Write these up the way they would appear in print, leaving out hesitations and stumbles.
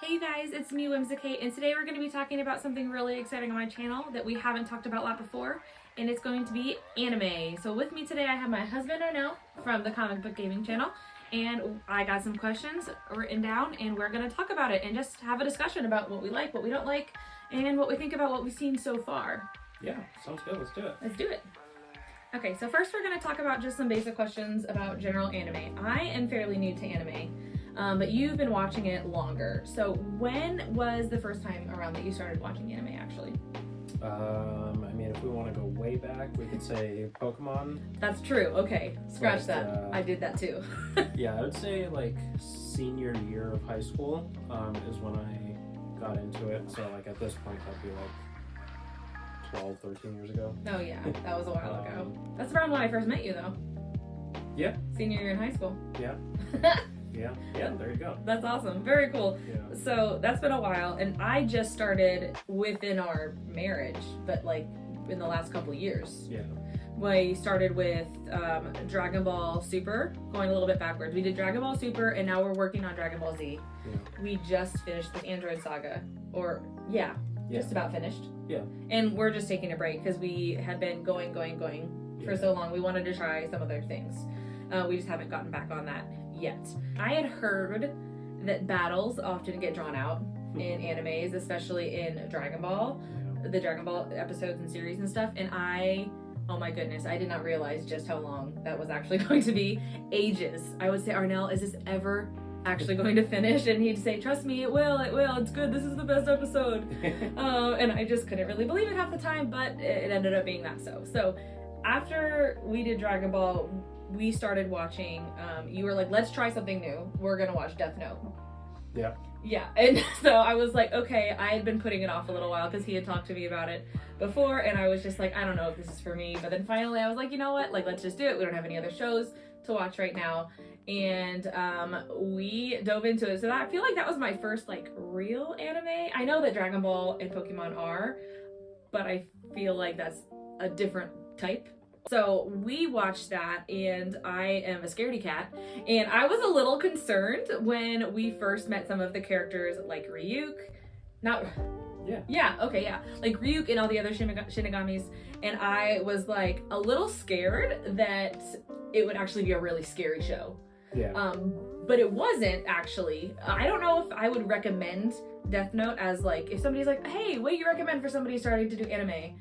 Hey guys, it's me, Whimsicate, and today we're going to be talking about something really exciting on my channel that we haven't talked about a lot before, and it's going to be anime. So with me today I have my husband Arnell from the Comic Book Gaming channel, and I got some questions written down, and we're going to talk about it and just have a discussion about what we like, what we don't like, and what we think about what we've seen so far. Yeah, sounds good. Let's do it. Let's do it. Okay, so first we're going to talk about just some basic questions about general anime. I am fairly new to anime. But you've been watching it longer. So when was the first time around that you started watching anime, actually? I mean, if we want to go way back, we could say Pokemon. That's true. Okay, scratch that. I did that too. Yeah, I would say like senior year of high school is when I got into it. So like at this point, that'd be like 12, 13 years ago. Oh yeah, that was a while ago. That's around when I first met you though. Yeah. Senior year in high school. Yeah. Yeah, there you go. That's awesome. Very cool. Yeah. So that's been a while, and I just started within our marriage, but like in the last couple of years. Yeah. We started with Dragon Ball Super, going a little bit backwards. We did Dragon Ball Super, and now we're working on Dragon Ball Z. Yeah. We just finished the Android Saga, just about finished. Yeah. And we're just taking a break because we had been going for so long. We wanted to try some other things. We just haven't gotten back on that yet. I had heard that battles often get drawn out in animes, especially in Dragon Ball, the Dragon Ball episodes and series and stuff, and oh my goodness, I did not realize just how long that was actually going to be. Ages. I would say, Arnell, is this ever actually going to finish? And he'd say, trust me, it will, it's good, this is the best episode. And I just couldn't really believe it half the time, but it ended up being that so. After we did Dragon Ball, we started watching, you were like, let's try something new. We're gonna watch Death Note. Yeah. Yeah, and so I was like, okay, I had been putting it off a little while because he had talked to me about it before, and I was just like, I don't know if this is for me. But then finally I was like, you know what, like, let's just do it. We don't have any other shows to watch right now. And we dove into it. So I feel like that was my first like real anime. I know that Dragon Ball and Pokemon are, but I feel like that's a different type. So we watched that, and I am a scaredy cat, and I was a little concerned when we first met some of the characters like Ryuk, like Ryuk and all the other Shinigamis, and I was like a little scared that it would actually be a really scary show. Yeah. But it wasn't actually. I don't know if I would recommend Death Note as like, if somebody's like, hey, what do you recommend for somebody starting to do anime?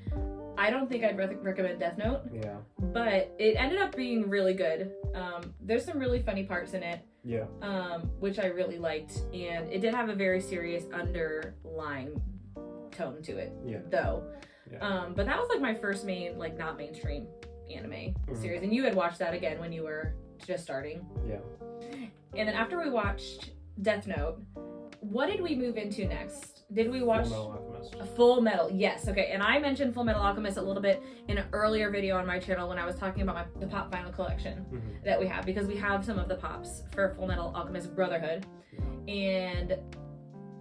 I don't think I'd recommend Death Note. Yeah. But it ended up being really good. There's some really funny parts in it. Yeah. Which I really liked, and it did have a very serious underlying tone to it. Yeah. Though. Yeah. But that was like my first main, like, not mainstream anime series, and you had watched that again when you were just starting. Yeah. And then after we watched Death Note, what did we move into next? Did we watch Fullmetal Alchemist? Fullmetal, yes. Okay, and I mentioned Fullmetal Alchemist a little bit in an earlier video on my channel when I was talking about the Pop Vinyl collection that we have, because we have some of the pops for Fullmetal Alchemist Brotherhood, and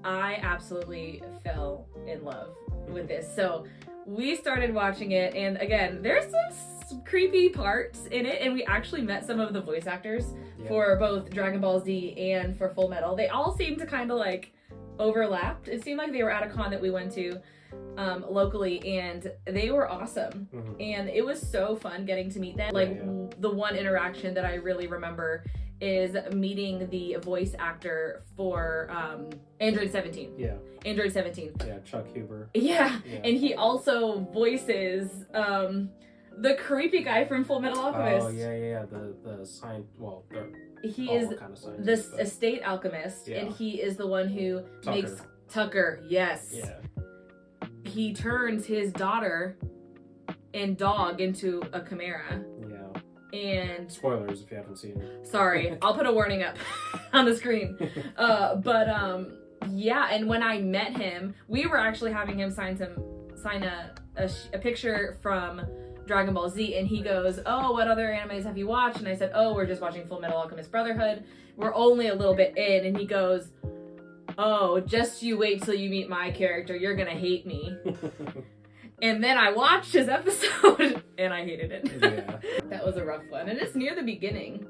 I absolutely fell in love with this. So we started watching it, and again, there's some creepy parts in it, and we actually met some of the voice actors for both Dragon Ball Z and for Fullmetal. They all seemed to kind of like overlapped. It seemed like they were at a con that we went to locally, and they were awesome. And it was so fun getting to meet them. The one interaction that I really remember is meeting the voice actor for Android 17. Yeah. Android 17. Yeah, Chuck Huber. Yeah. And he also voices the creepy guy from Fullmetal Alchemist. Oh, yeah. The sign, well, he is kind of the estate alchemist, and he is the one who makes Tucker. Yes. Yeah. He turns his daughter and dog into a chimera. Yeah. And spoilers if you haven't seen it. Sorry, I'll put a warning up on the screen. Yeah. And when I met him, we were actually having him sign a picture from Dragon Ball Z, and he goes, oh, what other animes have you watched? And I said, oh, we're just watching Fullmetal Alchemist Brotherhood. We're only a little bit in. And he goes, oh, just you wait till you meet my character. You're gonna hate me. And then I watched his episode and I hated it. Yeah. That was a rough one, and it's near the beginning.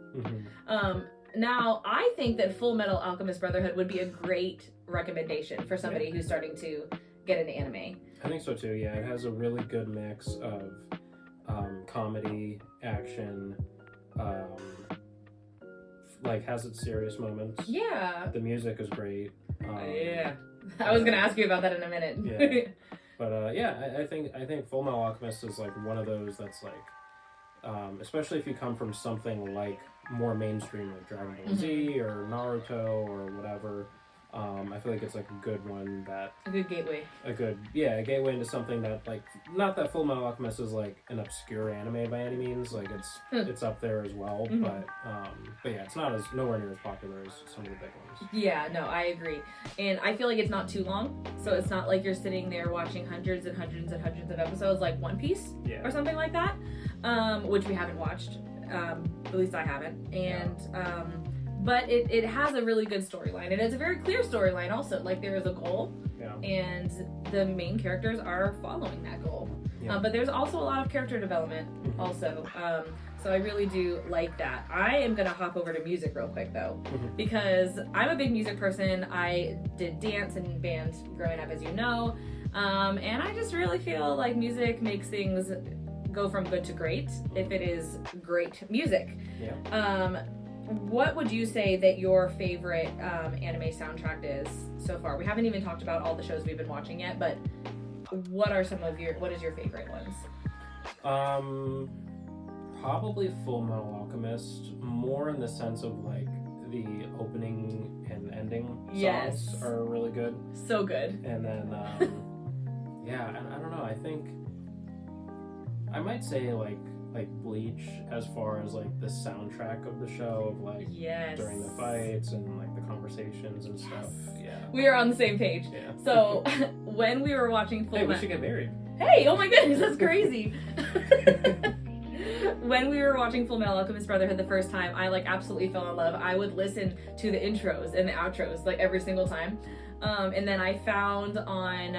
Now, I think that Fullmetal Alchemist Brotherhood would be a great recommendation for somebody who's starting to get into anime. I think so too. Yeah, it has a really good mix of comedy, action, like has its serious moments. Yeah. The music is great. Yeah. I was gonna ask you about that in a minute. Yeah. But I think Fullmetal Alchemist is like one of those that's like, especially if you come from something like more mainstream like Dragon Ball Z or Naruto or whatever. I feel like it's like a good one that a good gateway. A gateway into something that like not that Fullmetal Alchemist is like an obscure anime by any means. Like it's up there as well, but yeah, it's not as nowhere near as popular as some of the big ones. Yeah, no, I agree, and I feel like it's not too long, so it's not like you're sitting there watching hundreds and hundreds and hundreds of episodes like One Piece or something like that, which we haven't watched. At least I haven't, and. But it has a really good storyline, and it's a very clear storyline also. Like, there is a goal, and the main characters are following that goal. But there's also a lot of character development also. So I really do like that. I am going to hop over to music real quick, though, because I'm a big music person. I did dance and band growing up, as you know, and I just really feel like music makes things go from good to great if it is great music. What would you say that your favorite anime soundtrack is so far? We haven't even talked about all the shows we've been watching yet, but what is your favorite ones? Probably Fullmetal Alchemist, more in the sense of like the opening and ending songs are really good. So good. And then I don't know, I think I might say like Bleach, as far as like the soundtrack of the show, of like during the fights and like the conversations and stuff. We are on the same page. So when we were watching Fullmetal, hey, we should get married. Hey, oh my goodness, that's crazy. When we were watching Fullmetal Alchemist Brotherhood the first time, I like absolutely fell in love. I would listen to the intros and the outros like every single time, and then I found on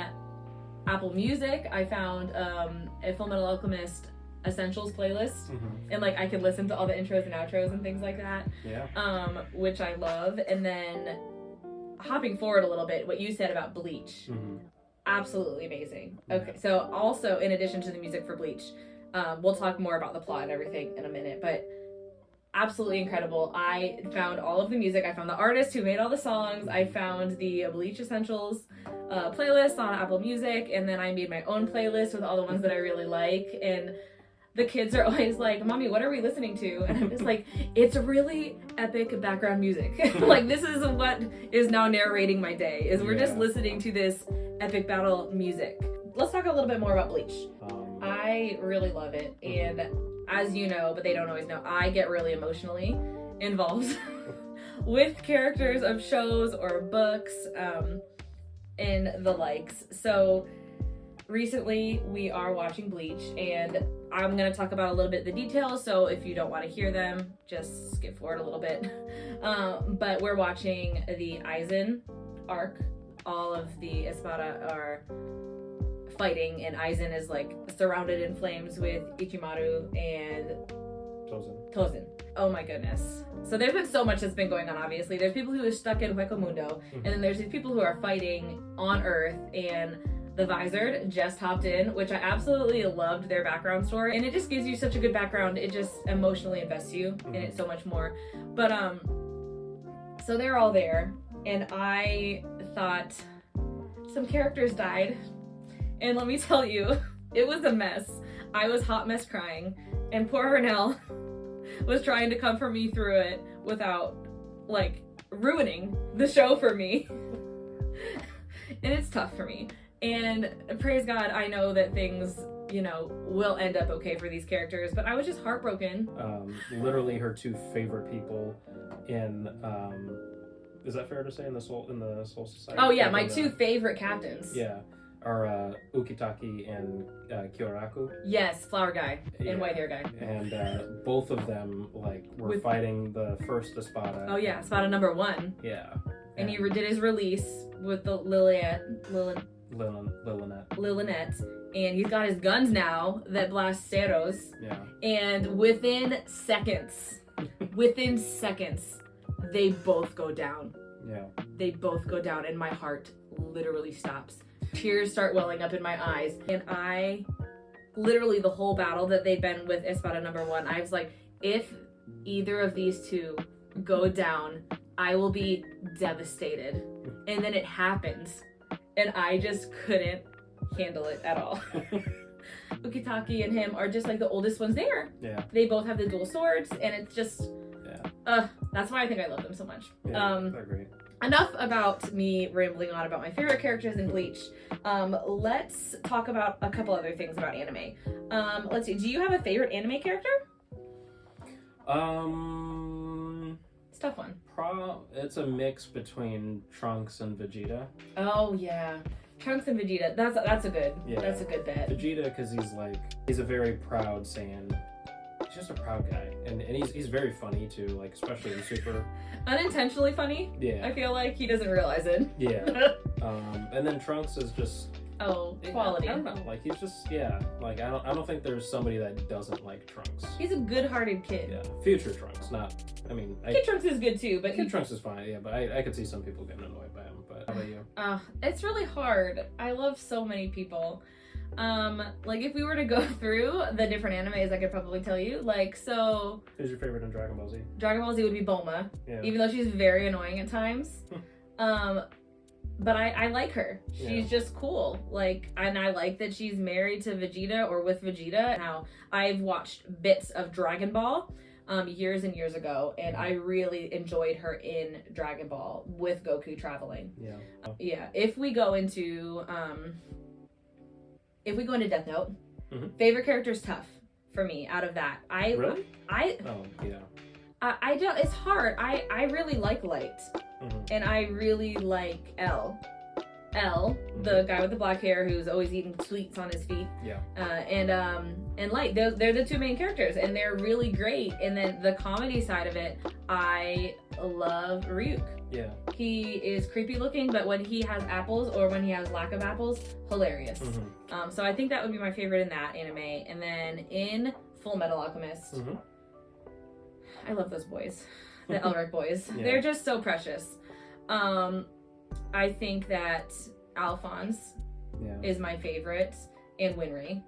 Apple Music, I found a Fullmetal Alchemist Essentials playlist, and like I can listen to all the intros and outros and things like that, which I love. And then hopping forward a little bit, what you said about Bleach, absolutely amazing. Okay, so also in addition to the music for Bleach, we'll talk more about the plot and everything in a minute, but absolutely incredible. I found all of the music, I found the artist who made all the songs, I found the Bleach Essentials playlist on Apple Music, and then I made my own playlist with all the ones that I really like. And the kids are always like, "Mommy, what are we listening to?" And I'm just like, it's really epic background music. Like, this is what is now narrating my day, is we're just listening to this epic battle music. Let's talk a little bit more about Bleach. I really love it, and as you know, but they don't always know, I get really emotionally involved with characters of shows or books, and the likes. So recently we are watching Bleach, and I'm going to talk about a little bit the details, so if you don't want to hear them, just skip forward a little bit. But we're watching the Aizen arc. All of the Espada are fighting, and Aizen is like surrounded in flames with Ichimaru and Tozen. Oh my goodness. So there's been so much that's been going on, obviously. There's people who are stuck in Hueco Mundo, and then there's these people who are fighting on Earth, and the Visored just hopped in, which I absolutely loved their background story, and it just gives you such a good background. It just emotionally invests you in it so much more. But so they're all there, and I thought some characters died, and let me tell you, it was a mess. I was hot mess crying, and poor Renelle was trying to comfort me through it without like ruining the show for me. And it's tough for me. And praise God, I know that things, will end up okay for these characters, but I was just heartbroken. Literally her two favorite people in, is that fair to say, in the Soul Society? Oh yeah, my two favorite captains. Yeah, are Ukitake and Kyoraku. Yes, flower guy and white hair guy. And both of them were fighting the first Espada. Oh yeah, Espada number 1. Yeah. And he did his release with the Lilinette, and he's got his guns now that blast Ceros. Yeah. And within seconds, they both go down. Yeah. They both go down, and my heart literally stops. Tears start welling up in my eyes, and I literally, the whole battle that they'd been with Espada number 1, I was like, if either of these two go down, I will be devastated. And then it happens, and I just couldn't handle it at all. Ukitake and him are just like the oldest ones there. Yeah. They both have the dual swords, and it's just, that's why I think I love them so much. Yeah, they're great. Enough about me rambling on about my favorite characters in Bleach. Let's talk about a couple other things about anime. Let's see. Do you have a favorite anime character? It's a tough one. It's a mix between Trunks and Vegeta. Oh yeah, Trunks and Vegeta. That's a good. Yeah. That's a good bet. Vegeta, because he's a very proud Saiyan. He's just a proud guy, and he's very funny too. Like especially in Super. Unintentionally funny. Yeah. I feel like he doesn't realize it. Yeah. And then Trunks is just. Oh, quality. I don't know. Like he's just Like I don't think there's somebody that doesn't like Trunks. He's a good-hearted kid. Yeah. Future Trunks, not. I mean. Kid Trunks is good too, but Kid Trunks is fine. Yeah, but I could see some people getting annoyed by him. But how about you? It's really hard. I love so many people. Like if we were to go through the different animes, I could probably tell you. Like so. Who's your favorite in Dragon Ball Z? Dragon Ball Z would be Bulma. Yeah. Even though she's very annoying at times. But I like her. She's just cool. Like, and I like that she's married to Vegeta or with Vegeta. Now, I've watched bits of Dragon Ball years and years ago, and I really enjoyed her in Dragon Ball with Goku traveling. Yeah. Yeah. If we go into Death Note, favorite character is tough for me out of that. Really? Oh yeah. I don't. It's hard. I really like Light. And I really like L, the guy with the black hair who's always eating sweets on his feet. Yeah. And Light, they're the two main characters, and they're really great. And then the comedy side of it, I love Ryuk. Yeah. He is creepy looking, but when he has apples or when he has lack of apples, hilarious. So I think that would be my favorite in that anime. And then in Fullmetal Alchemist, I love those boys. The Elric boys. Yeah. They're just so precious. I think that Alphonse is my favorite, and Winry.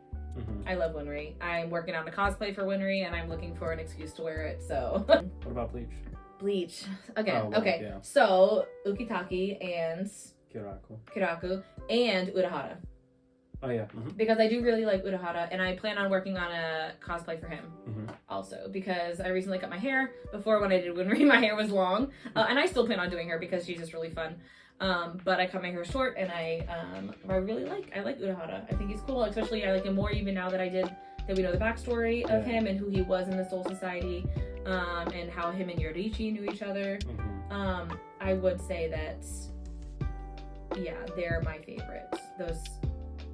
I love Winry. I'm working on a cosplay for Winry, and I'm looking for an excuse to wear it, so. What about Bleach? Bleach. Okay, Oh, well, okay. yeah. So, Ukitake and Kiraku. and Urahara. Oh, yeah. Because I do really like Urahara, and I plan on working on a cosplay for him also, because I recently cut my hair. Before, when I did Winry, my hair was long, and I still plan on doing her because she's just really fun. But I cut my hair short, and I really like Urahara. I think he's cool, especially I like him more even now that we know the backstory of him and who he was in the Soul Society, and how him and Yoriichi knew each other. I would say that, they're my favorites.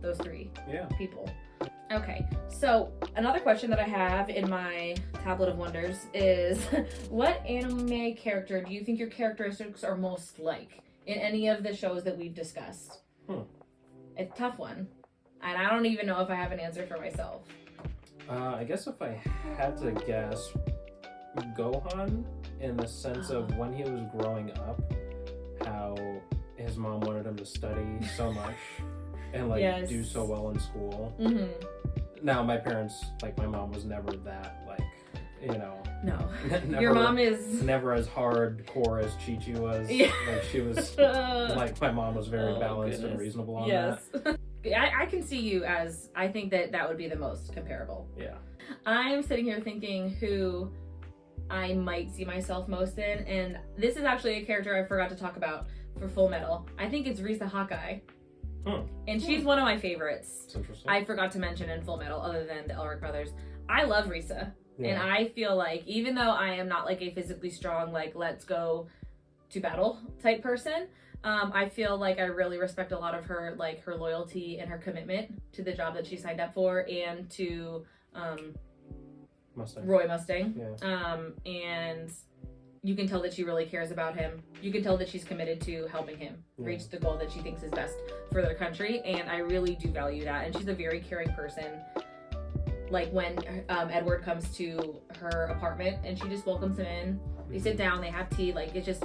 Those three people. Okay, so another question that I have in my tablet of wonders is, what anime character do you think your characteristics are most like in any of the shows that we've discussed? It's a tough one, and I don't even know if I have an answer for myself. I guess if I had to guess, Gohan, in the sense of when he was growing up, how his mom wanted him to study so much. And do so well in school. Now my parents, my mom was never that, No. never, Your mom is never as hardcore as Chi-Chi was. Yeah. She was my mom was very balanced and reasonable on that. I can see you as, I think that would be the most comparable. Yeah. I'm sitting here thinking who I might see myself most in, and this is actually a character I forgot to talk about for Full Metal. I think it's Risa Hawkeye. And she's one of my favorites. That's interesting. I forgot to mention in Full Metal, other than the Elric brothers. I love Risa. And I feel like, even though I am not a physically strong, let's go to battle type person, I feel like I really respect a lot of her, her loyalty and her commitment to the job that she signed up for, and to Roy Mustang. And you can tell that she really cares about him. You can tell that she's committed to helping him reach the goal that she thinks is best for their country, and I really do value that. And she's a very caring person. When Edward comes to her apartment and she just welcomes him in, They sit down, they have tea, like it's just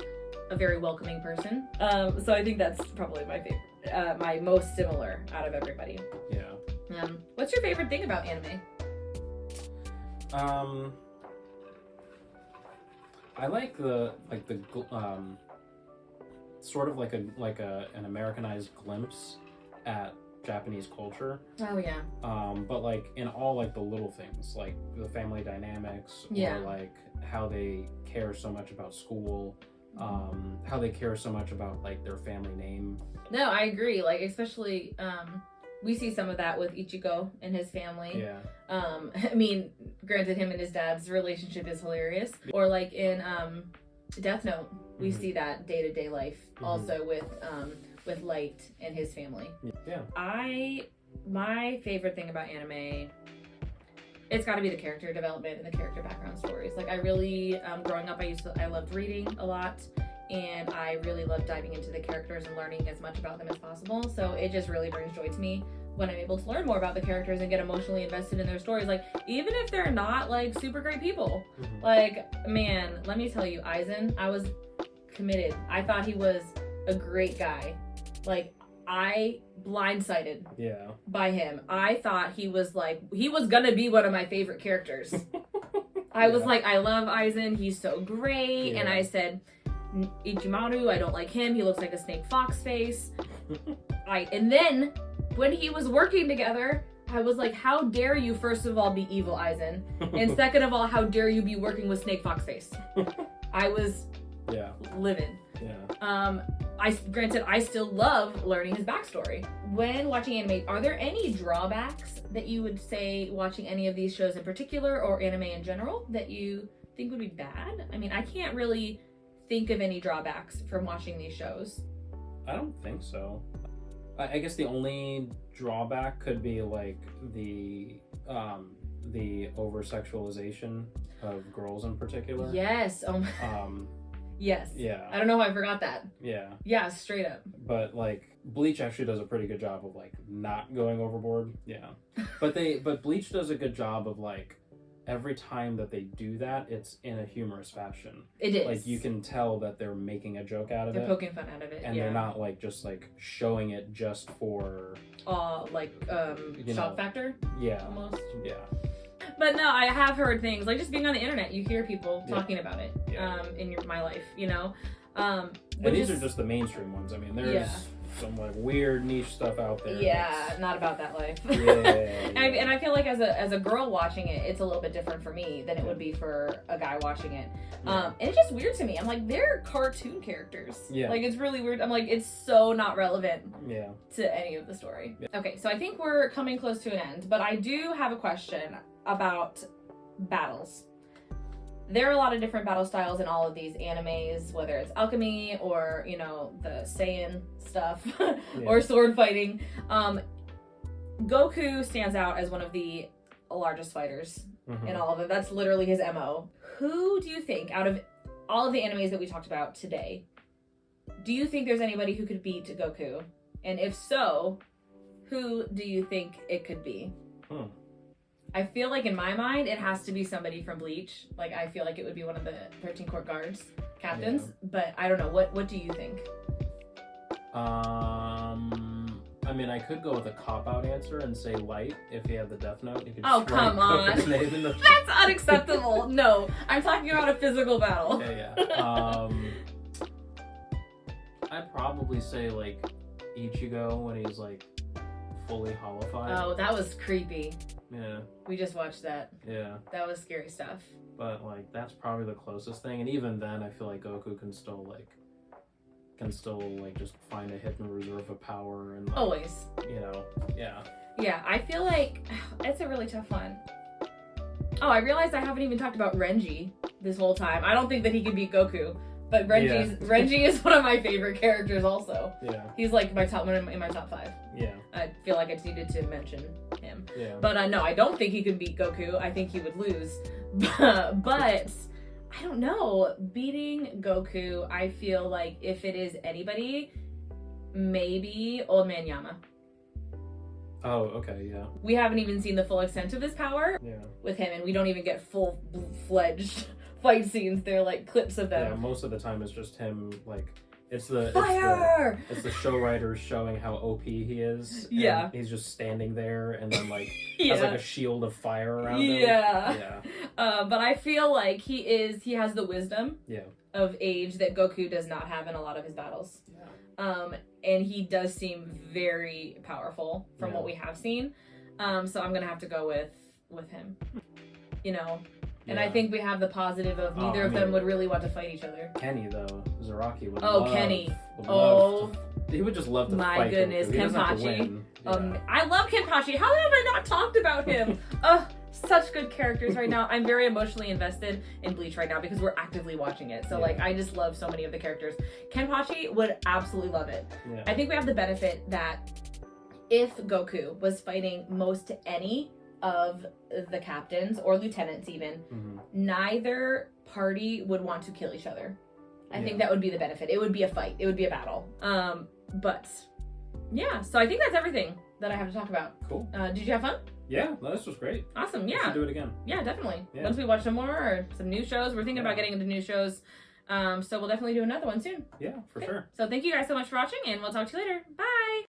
a very welcoming person. So I think that's probably my favorite, my most similar out of everybody. Yeah. What's your favorite thing about anime? I like the sort of like an Americanized glimpse at Japanese culture. Oh yeah. But like in all like the little things, like the family dynamics, Yeah. or like how they care so much about school, how they care so much about like their family name. No, I agree. Like especially, we see some of that with Ichigo and his family. Yeah. I mean, granted, him and his dad's relationship is hilarious. Or like in Death Note, we see that day-to-day life also with Light and his family. Yeah. My favorite thing about anime, it's got to be the character development and the character background stories. Like I really, growing up, I loved reading a lot, and I really loved diving into the characters and learning as much about them as possible. So it just really brings joy to me when I'm able to learn more about the characters and get emotionally invested in their stories. Like even if they're not like super great people, like man, let me tell you, Aizen, I was committed. I thought he was a great guy. Like I blindsided by him. I thought he was gonna be one of my favorite characters. I was like, I love Aizen, he's so great. And I said, Ichimaru, I don't like him, he looks like a snake fox face. And then when he was working together, I was like, how dare you first of all be evil, Aizen, and second of all, how dare you be working with snake fox face. I was livid. Granted, I still love learning his backstory. When watching anime, are there any drawbacks that you would say watching any of these shows in particular, or anime in general, that you think would be bad? I mean, I can't really think of any drawbacks from watching these shows. I don't think so. I guess the only drawback could be like the over-sexualization of girls in particular. Yes. Oh my. Yes. Yeah. I don't know how I forgot that. Yeah. Yeah, straight up. But like Bleach actually does a pretty good job of like not going overboard. Yeah. But Bleach does a good job of like every time that they do that, it's in a humorous fashion. It is. Like you can tell that they're making a joke out of it. They're poking fun out of it. And they're not like just like showing it just for shock factor. Yeah. Almost. Yeah. But no, I have heard things like just being on the internet, you hear people talking about it in my life, you know. And these are just the mainstream ones. I mean, there's some like weird niche stuff out there. Yeah, not about that life. And I feel like as a girl watching it, it's a little bit different for me than it would be for a guy watching it. And it's just weird to me. I'm like, they're cartoon characters. Yeah. Like it's really weird. I'm like, it's so not relevant to any of the story. Yeah. Okay, so I think we're coming close to an end, but I do have a question about battles. There are a lot of different battle styles in all of these animes, whether it's alchemy or, you know, the Saiyan stuff or sword fighting. Goku stands out as one of the largest fighters in all of it. That's literally his MO. Who do you think, out of all of the animes that we talked about today, do you think there's anybody who could beat Goku? And if so, who do you think it could be? I feel like in my mind, it has to be somebody from Bleach. Like, I feel like it would be one of the 13 Court Guards captains, but I don't know. What do you think? I mean, I could go with a cop-out answer and say Light. If he had the Death Note, he could oh, come on. That's unacceptable. No, I'm talking about a physical battle. I'd probably say, like, Ichigo when he's, like, fully hollified. Oh, that was creepy. Yeah. We just watched that. Yeah. That was scary stuff. But, like, that's probably the closest thing. And even then, I feel like Goku can still just find a hidden reserve of power and, like, always. You know, Yeah, I feel like it's a really tough one. Oh, I realized I haven't even talked about Renji this whole time. I don't think that he could beat Goku. But Renji is one of my favorite characters also. Yeah. He's like in my top 5. Yeah. I feel like I just needed to mention him. Yeah. But no, I don't think he could beat Goku. I think he would lose. But I don't know. Beating Goku, I feel like if it is anybody, maybe Old Man Yama. Oh, okay, yeah. We haven't even seen the full extent of his power with him, and we don't even get full-fledged fight scenes. They're like clips of them. Yeah, most of the time it's just him like it's the Fire! it's the show writers showing how OP he is. Yeah. He's just standing there and then like Yeah. has like a shield of fire around him. Yeah. Yeah. But I feel like he has the wisdom Yeah. of age that Goku does not have in a lot of his battles. Yeah. And he does seem very powerful from Yeah. what we have seen. So I'm gonna have to go with him. You know. And I Yeah. think we have the positive of neither of them would really want to fight each other. Kenny though, Zaraki would Kenny. He would just love to My fight goodness, Goku. He doesn't have to Kenpachi. win. Yeah. I love Kenpachi. How have I not talked about him? Such good characters right now. I'm very emotionally invested in Bleach right now because we're actively watching it. So like I just love so many of the characters. Kenpachi would absolutely love it. Yeah. I think we have the benefit that if Goku was fighting most any of the captains or lieutenants even, neither party would want to kill each other. I think that would be the benefit. It would be a fight. It would be a battle. But yeah, so I think that's everything that I have to talk about. Cool. Did you have fun? Yeah, no, this was great. Awesome. We Yeah. should do it again. Yeah, definitely. Yeah. Once we watch some more or some new shows, we're thinking about getting into new shows. So we'll definitely do another one soon. Yeah, for sure. So thank you guys so much for watching, and we'll talk to you later. Bye.